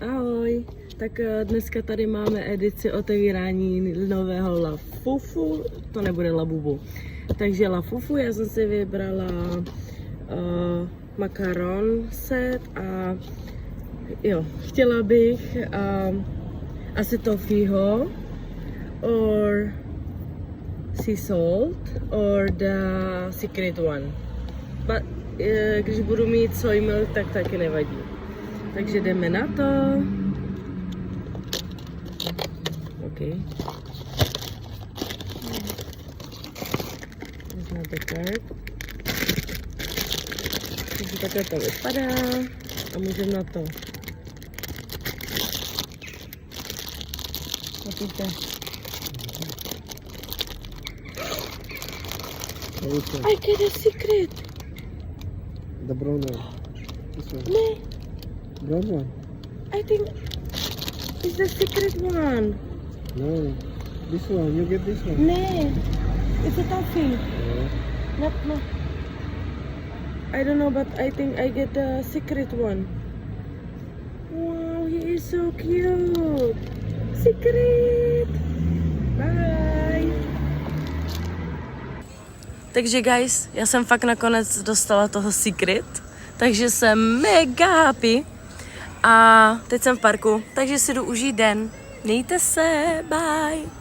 Ahoj, tak dneska tady máme edici otevírání nového Lafufu, to nebude Labubu. Takže Lafufu, já jsem si vybrala makaron set a jo, chtěla bych asi toffeeho or sea salt or the secret one. But když budu mít soy milk, tak taky nevadí. Takže jdeme na to. OK. Vezme the card. Takže takhle to vypadá. A můžeme na to. Napíte. I get a secret. The brown one. This one. No, Brown one. I think it's the secret one. No. This one. You get this one. No, it's a toffee. Yeah. Not. I don't know, but I think I get the secret one. Wow, he is so cute. Secret. Bye. Takže guys, já jsem fakt nakonec dostala toho secret, takže jsem mega happy a teď jsem v parku, takže si jdu užít den. Mějte se, bye.